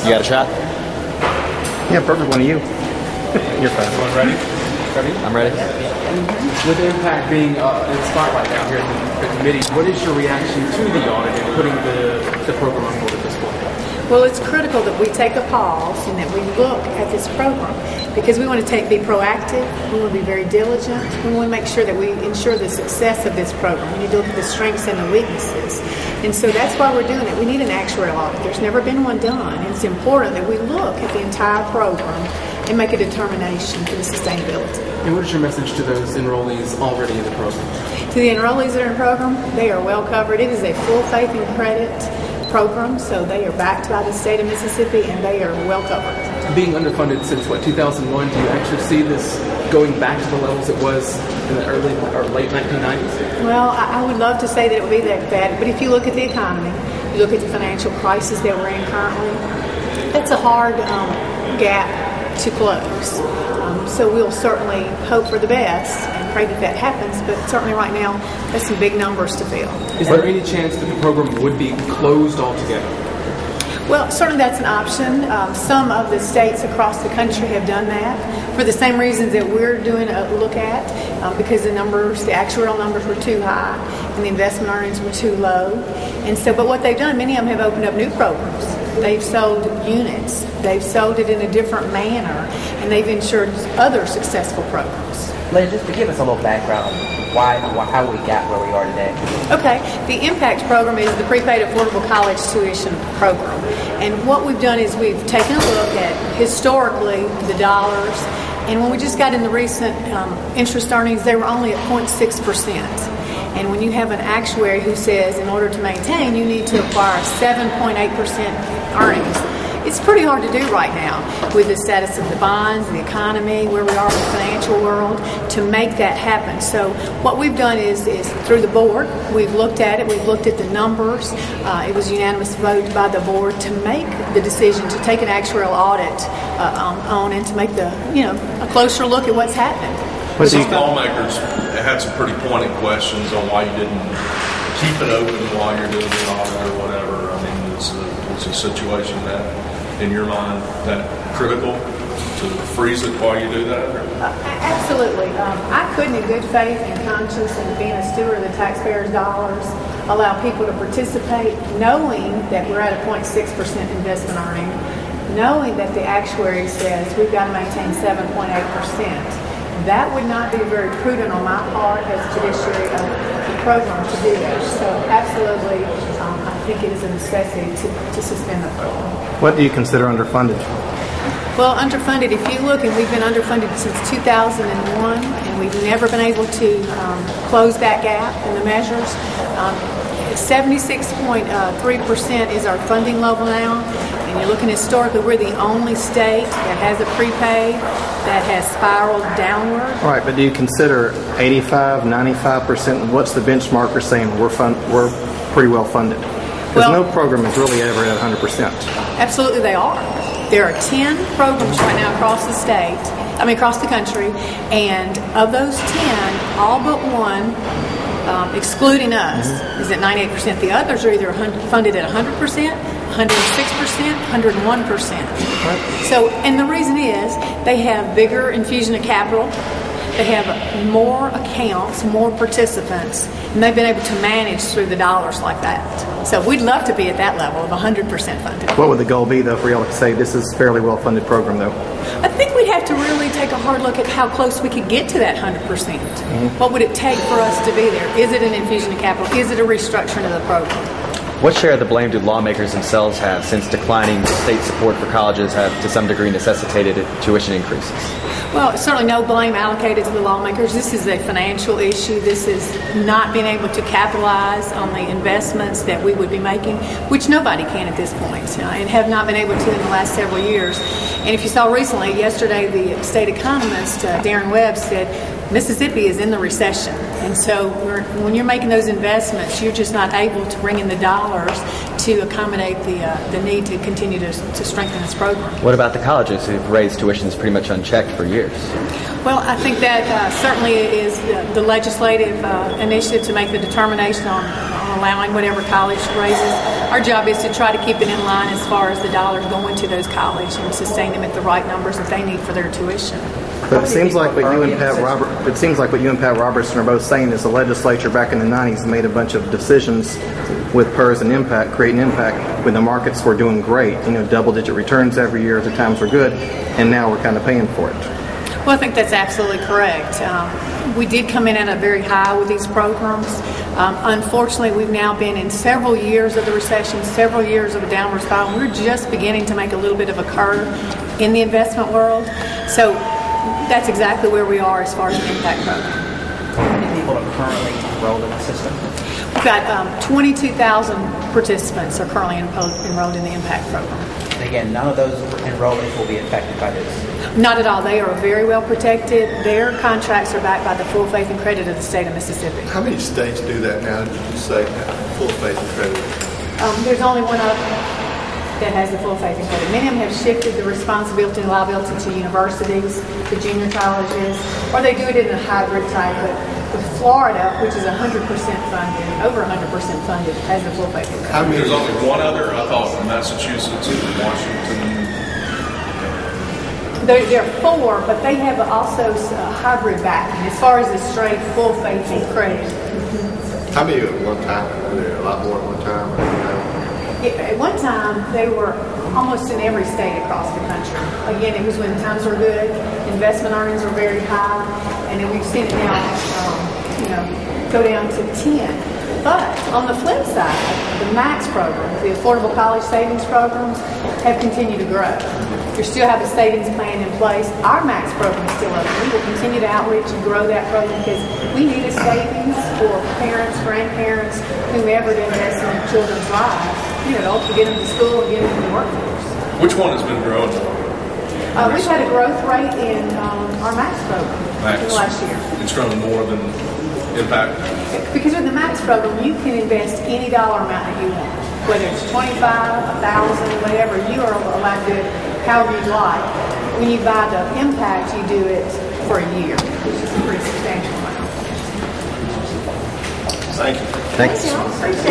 You got a shot? Yeah, perfect one of you. You're fine. Everyone ready? Ready? I'm ready. With Impact being in spotlight now here at the committee, what is your reaction to the audit and putting the program on hold at this point? Well, it's critical that we take a pause and that we look at this program because we want to be proactive, we want to be very diligent, we want to make sure that we ensure the success of this program. We need to look at the strengths and the weaknesses. And so that's why we're doing it. We need an actuarial audit. There's never been one done. And it's important that we look at the entire program and make a determination for the sustainability. And what is your message to those enrollees already in the program? To the enrollees that are in the program, they are well covered. It is a full faith and credit program, so they are backed by the state of Mississippi and they are well covered. Being underfunded since, 2001, do you actually see this going back to the levels it was in the early or late 1990s? Well, I would love to say that it would be that bad, but if you look at the economy, you look at the financial crisis that we're in currently, that's a hard gap to close. So we'll certainly hope for the best and pray that that happens, but certainly right now, there's some big numbers to fill. Is there any chance that the program would be closed altogether? Well, certainly that's an option. Some of the states across the country have done that for the same reasons that we're doing a look at, because the actuarial numbers were too high and the investment earnings were too low. And so, but what they've done, many of them have opened up new programs. They've sold units. They've sold it in a different manner, and they've ensured other successful programs. Lynn, just to give us a little background on how we got where we are today. Okay, the IMPACT program is the prepaid affordable college tuition program. And what we've done is we've taken a look at historically the dollars, and when we just got in the recent interest earnings, they were only at 0.6%. And when you have an actuary who says in order to maintain you need to acquire 7.8% earnings, it's pretty hard to do right now with the status of the bonds, the economy, where we are in the financial world, to make that happen. So what we've done is through the board, we've looked at it, we've looked at the numbers. It was a unanimous vote by the board to make the decision to take an actuarial audit on and to make a closer look at what's happened. Some lawmakers had some pretty pointed questions on why you didn't keep it open while you're doing the audit or whatever. I mean, it's a situation that, in your mind, that critical to freeze it while you do that? Absolutely. I couldn't, in good faith and conscience and being a steward of the taxpayers' dollars, allow people to participate knowing that we're at a 0.6% investment earning, knowing that the actuary says we've got to maintain 7.8%. That would not be very prudent on my part as fiduciary of the program to do that. So absolutely, I think it is a necessity to suspend the program. What do you consider underfunded? Well, underfunded, if you look, and we've been underfunded since 2001, and we've never been able to close that gap in the measures. 76.3% is our funding level now. And you're looking historically, we're the only state that has a prepaid that has spiraled downward. All right, but do you consider 85, 95%? What's the benchmark for saying we're pretty well funded? Because no program is really ever at 100%. Absolutely, they are. There are 10 programs right now across the country, and of those 10, all but one, excluding us, is at 98%. The others are either funded at 100%, 106%, 101%. So, and the reason is they have bigger infusion of capital, they have more accounts, more participants, and they've been able to manage through the dollars like that. So we'd love to be at that level of 100% funded. What would the goal be, though, for y'all to say this is a fairly well-funded program, though? I think we'd have to really take a hard look at how close we could get to that 100%. What would it take for us to be there? Is it an infusion of capital? Is it a restructuring of the program? What share of the blame do lawmakers themselves have, since declining state support for colleges have to some degree necessitated tuition increases? Well, certainly no blame allocated to the lawmakers. This is a financial issue. This is not being able to capitalize on the investments that we would be making, which nobody can at this point, and have not been able to in the last several years. And if you saw recently, yesterday, the state economist, Darren Webb, said Mississippi is in the recession. And so when you're making those investments, you're just not able to bring in the dollars to accommodate the need to continue to strengthen this program. What about the colleges who've raised tuitions pretty much unchecked for years? Well, I think that certainly is the legislative initiative to make the determination on allowing whatever college raises. Our job is to try to keep it in line as far as the dollars going to those colleges and sustain them at the right numbers that they need for their tuition. But it seems like what you and Pat Robertson are both saying is the legislature back in the 90s made a bunch of decisions with PERS and impact, creating impact when the markets were doing great. Double-digit returns every year. The times were good, and now we're kind of paying for it. Well, I think that's absolutely correct. We did come in at a very high with these programs. Unfortunately, we've now been in several years of the recession, several years of a downward spiral. We're just beginning to make a little bit of a curve in the investment world. So that's exactly where we are as far as the impact program. How many people are currently enrolled in the system? We've got 22,000 participants are currently enrolled in the impact program. And again, none of those enrollees will be affected by this. Not at all. They are very well protected. Their contracts are backed by the full faith and credit of the state of Mississippi. How many states do that now? Did you say full faith and credit? There's only one of them that has the full faith and credit. Many of them have shifted the responsibility and liability to universities, to junior colleges, or they do it in a hybrid type. But with Florida, which is 100% funded, over 100% funded, has the full faith and credit. There's only one other. I thought Massachusetts and Washington. There are four, but they have also a hybrid backing as far as the straight full faith and credit. How many at one time? Are there a lot more at one time? At one time, they were almost in every state across the country. Again, it was when times were good, investment earnings were very high, and then we've seen it now, go down to 10. But on the flip side, the MAX programs, the Affordable College Savings Programs, have continued to grow. You still have a savings plan in place. Our MAX program is still open. We will continue to outreach and grow that program because we need a savings for parents, grandparents, whomever to invest in their children's lives, to get them to school and get them to the workforce. Which one has been growing? We've had a growth rate in our MAX program in the last year. It's grown more than impact. Because with the MAX program, you can invest any dollar amount that you want, whether it's $25, $1,000, whatever. You are allowed to do it however you'd like. When you buy the impact, you do it for a year, which is a pretty substantial amount. Thank you. Thanks. Appreciate it.